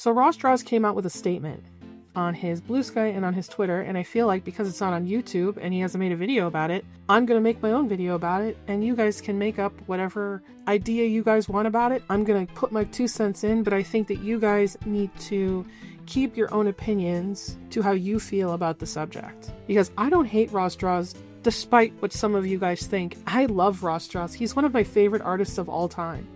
So RossDraws came out with a statement on his Blue Sky and on his Twitter, and I feel like because it's not on YouTube and he hasn't made a video about it, I'm going to make my own video about it, and you guys can make up whatever idea you guys want about it. I'm going to put my 2 cents in, but I think that you guys need to keep your own opinions to how you feel about the subject. Because I don't hate RossDraws, despite what some of you guys think. I love RossDraws. He's one of my favorite artists of all time.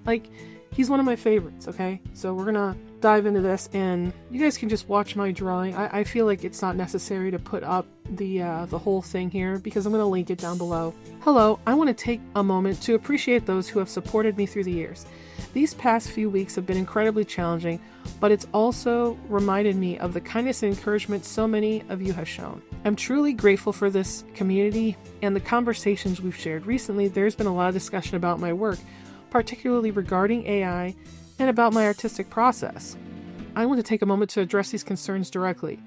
Like, he's one of my favorites, okay? So we're gonna dive into this, and you guys can just watch my drawing. I feel like it's not necessary to put up the whole thing here, because I'm gonna link it down below. Hello, I want to take a moment to appreciate those who have supported me through the years. These past few weeks have been incredibly challenging, but it's also reminded me of the kindness and encouragement so many of you have shown. I'm truly grateful for this community and the conversations we've shared. Recently, there's been a lot of discussion about my work, particularly regarding AI and about my artistic process. I want to take a moment to address these concerns directly.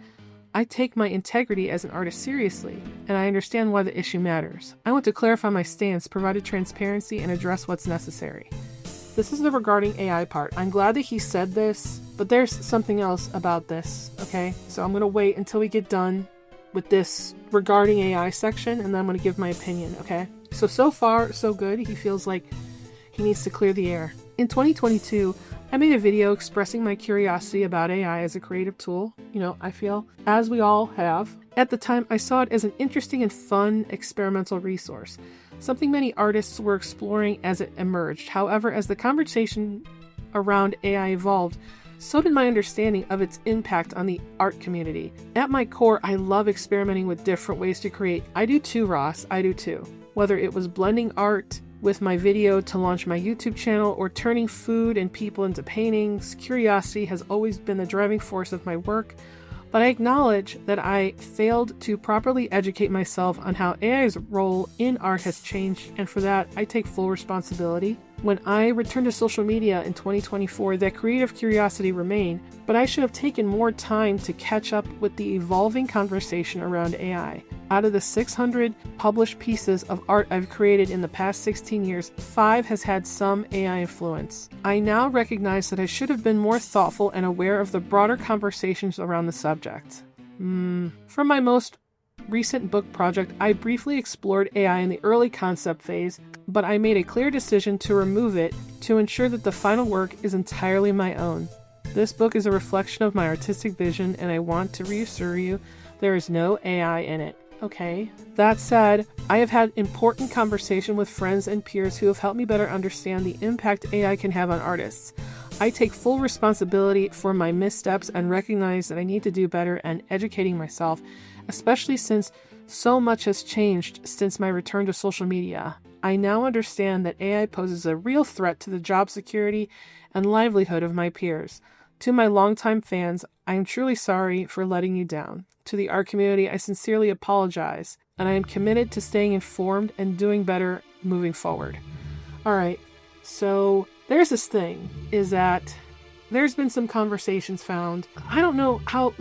I take my integrity as an artist seriously, and I understand why the issue matters. I want to clarify my stance, provide transparency, and address what's necessary. This is the regarding AI part. I'm glad that he said this, but there's something else about this, okay? So I'm going to wait until we get done with this regarding AI section, and then I'm going to give my opinion, okay? So far, so good. He feels like he needs to clear the air. In 2022, I made a video expressing my curiosity about AI as a creative tool, I feel, as we all have. At the time, I saw it as an interesting and fun experimental resource, something many artists were exploring as it emerged. However, as the conversation around AI evolved, so did my understanding of its impact on the art community. At my core, I love experimenting with different ways to create. I do too, Ross. I do too. Whether it was blending art with my video to launch my YouTube channel or turning food and people into paintings, curiosity has always been the driving force of my work. But I acknowledge that I failed to properly educate myself on how AI's role in art has changed, and for that, I take full responsibility. When I returned to social media in 2024, that creative curiosity remained, but I should have taken more time to catch up with the evolving conversation around AI. Out of the 600 published pieces of art I've created in the past 16 years, 5 has had some AI influence. I now recognize that I should have been more thoughtful and aware of the broader conversations around the subject. From my most recent book project, I briefly explored AI in the early concept phase, but I made a clear decision to remove it to ensure that the final work is entirely my own. This book is a reflection of my artistic vision, and I want to reassure you there is no AI in it. Okay. That said, I have had important conversation with friends and peers who have helped me better understand the impact AI can have on artists. I take full responsibility for my missteps and recognize that I need to do better and educating myself, especially since so much has changed since my return to social media. I now understand that AI poses a real threat to the job security and livelihood of my peers. To my longtime fans, I am truly sorry for letting you down. To the art community, I sincerely apologize, and I am committed to staying informed and doing better moving forward. Alright, so there's this thing, is that there's been some conversations found. I don't know how,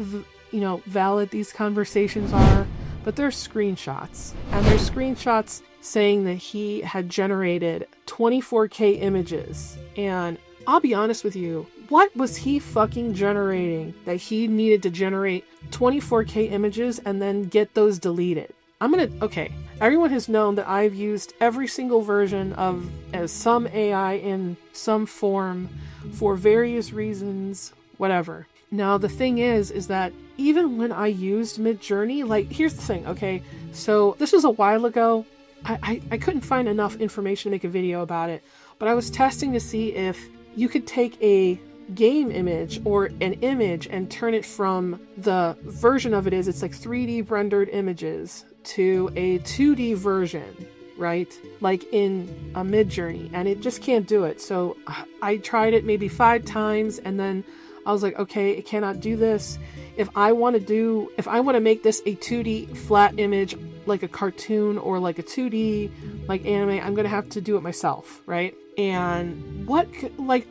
valid these conversations are, but there's screenshots. And there's screenshots saying that he had generated 24K images. And I'll be honest with you, what was he fucking generating that he needed to generate 24K images and then get those deleted? Okay, everyone has known that I've used every single version of some AI in some form for various reasons, whatever. Now, the thing is that even when I used Midjourney, here's the thing, okay? So this was a while ago. I couldn't find enough information to make a video about it, but I was testing to see if you could take a game image or an image and turn it from the version of it's like 3D rendered images to a 2D version, right? Like in a Midjourney, and it just can't do it. So I tried it maybe 5 times, and then I was like, okay, it cannot do this. If I want to make this a 2D flat image, like a cartoon or like a 2D like anime, I'm gonna have to do it myself, right? And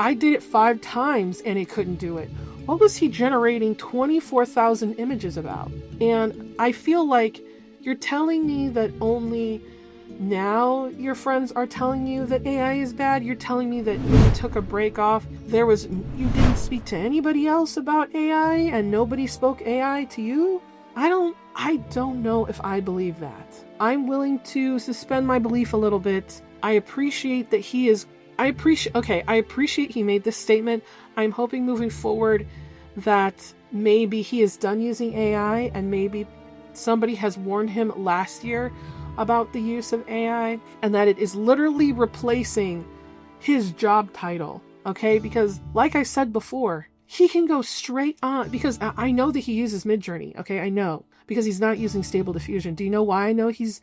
I did it 5 times and it couldn't do it. What was he generating 24,000 images about? And I feel like you're telling me that only now your friends are telling you that AI is bad. You're telling me that when you took a break off, you didn't speak to anybody else about AI and nobody spoke AI to you? I don't know if I believe that. I'm willing to suspend my belief a little bit. I appreciate he made this statement. I'm hoping moving forward that maybe he is done using AI and maybe somebody has warned him last year about the use of AI and that it is literally replacing his job title. Okay, because like I said before, he can go straight on, because I know that he uses Midjourney. Okay, I know, because he's not using Stable Diffusion. Do you know why I know he's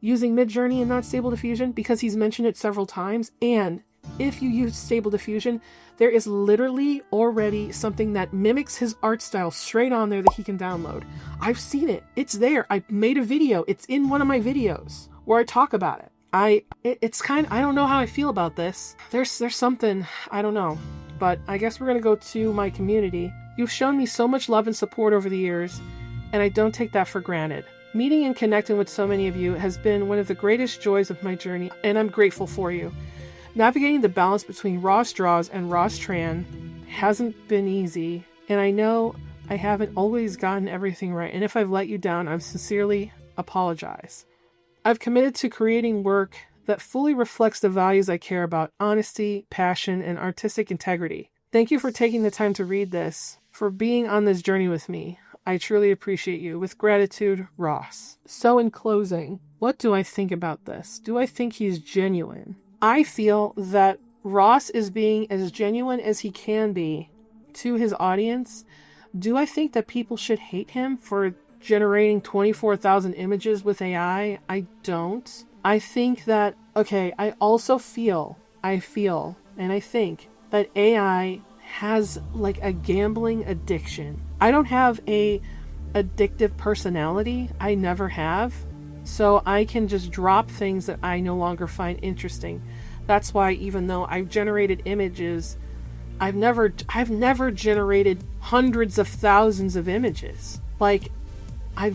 using Midjourney and not Stable Diffusion? Because he's mentioned it several times. And if you use Stable Diffusion, there is literally already something that mimics his art style straight on there that he can download. I've seen it. It's there. I made a video. It's in one of my videos where I talk about it. I don't know how I feel about this. There's something, I don't know. But I guess we're going to go to my community. You've shown me so much love and support over the years, and I don't take that for granted. Meeting and connecting with so many of you has been one of the greatest joys of my journey, and I'm grateful for you. Navigating the balance between RossDraws and Tran hasn't been easy, and I know I haven't always gotten everything right, and if I've let you down, I sincerely apologize. I've committed to creating work that fully reflects the values I care about: honesty, passion, and artistic integrity. Thank you for taking the time to read this, for being on this journey with me. I truly appreciate you. With gratitude, Ross. So in closing, what do I think about this? Do I think he's genuine? I feel that Ross is being as genuine as he can be to his audience. Do I think that people should hate him for generating 24,000 images with AI? I don't. I think that, okay, I feel, and I think that AI has like a gambling addiction. I don't have a addictive personality. I never have. So I can just drop things that I no longer find interesting. That's why even though I've generated images, I've never generated hundreds of thousands of images. Like, I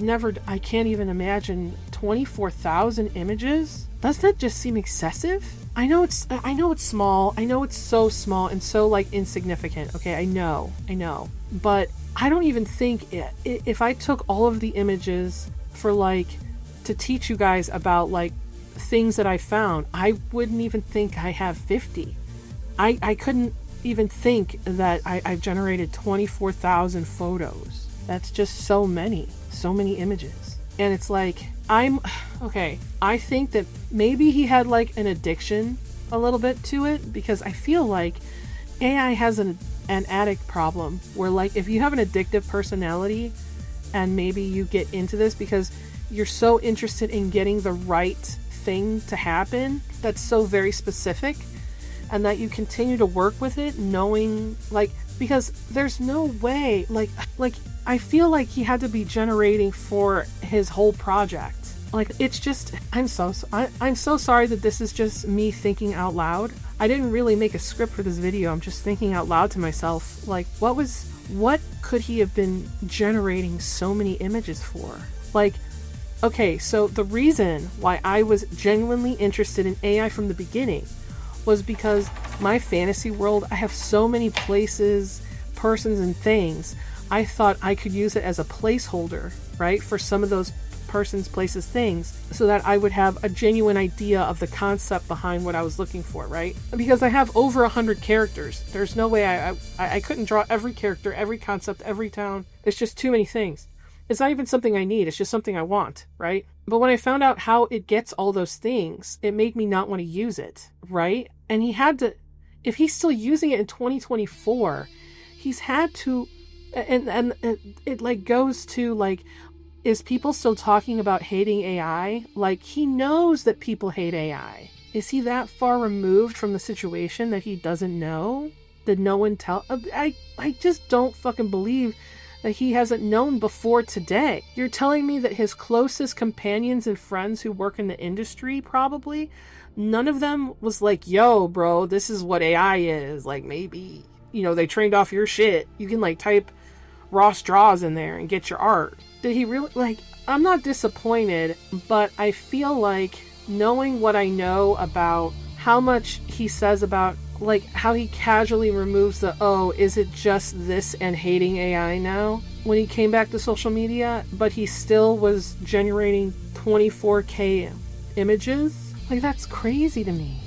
can't even imagine 24,000 images. Doesn't that just seem excessive? I know it's small. I know it's so small and so like insignificant. Okay, I know. But I don't even think if I took all of the images for like to teach you guys about like things that I found, I wouldn't even think I have 50. I couldn't even think that I've generated 24,000 photos. That's just so many images. And it's like, I think that maybe he had like an addiction a little bit to it, because I feel like AI has an addict problem where like if you have an addictive personality and maybe you get into this because you're so interested in getting the right thing to happen that's so very specific, and that you continue to work with it knowing like, because there's no way like I feel like he had to be generating for his whole project. Like, it's just, I'm so sorry that this is just me thinking out loud. I didn't really make a script for this video. I'm just thinking out loud to myself. Like, what could he have been generating so many images for? Like, okay, so the reason why I was genuinely interested in AI from the beginning was because my fantasy world, I have so many places, persons, and things. I thought I could use it as a placeholder, right, for some of those persons, places, things, so that I would have a genuine idea of the concept behind what I was looking for, right? Because I have over 100 characters. There's no way I couldn't draw every character, every concept, every town. It's just too many things. It's not even something I need. It's just something I want, right? But when I found out how it gets all those things, it made me not want to use it, right? And he had to, if he's still using it in 2024, he's had to, and it like goes to like, is people still talking about hating AI? Like, he knows that people hate AI. Is he that far removed from the situation that he doesn't know? Did no one tell? I just don't fucking believe that he hasn't known before today. You're telling me that his closest companions and friends who work in the industry, probably, none of them was like, yo, bro, this is what AI is. Like, maybe, you know, they trained off your shit. You can like type RossDraws in there and get your art. Did he really, like, I'm not disappointed, but I feel like knowing what I know about how much he says about, like, how he casually removes the, oh, is it just this and hating AI now, when he came back to social media, but he still was generating 24K images. Like, that's crazy to me.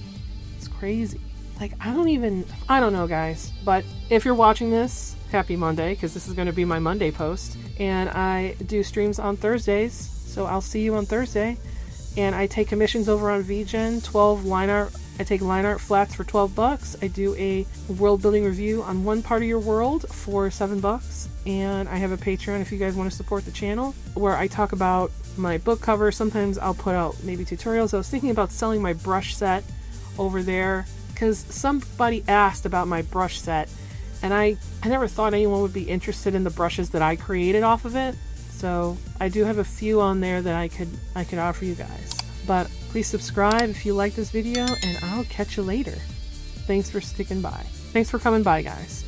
It's crazy. Like, I don't know, guys. But if you're watching this, happy Monday, because this is going to be my Monday post. And I do streams on Thursdays, so I'll see you on Thursday. And I take commissions over on VGen, 12 line art. I take line art flats for $12. I do a world building review on one part of your world for $7. And I have a Patreon if you guys want to support the channel, where I talk about my book cover. Sometimes I'll put out maybe tutorials. I was thinking about selling my brush set over there, because somebody asked about my brush set, and I never thought anyone would be interested in the brushes that I created off of it. So I do have a few on there that I could offer you guys. But please subscribe if you like this video, and I'll catch you later. Thanks for sticking by. Thanks for coming by, guys.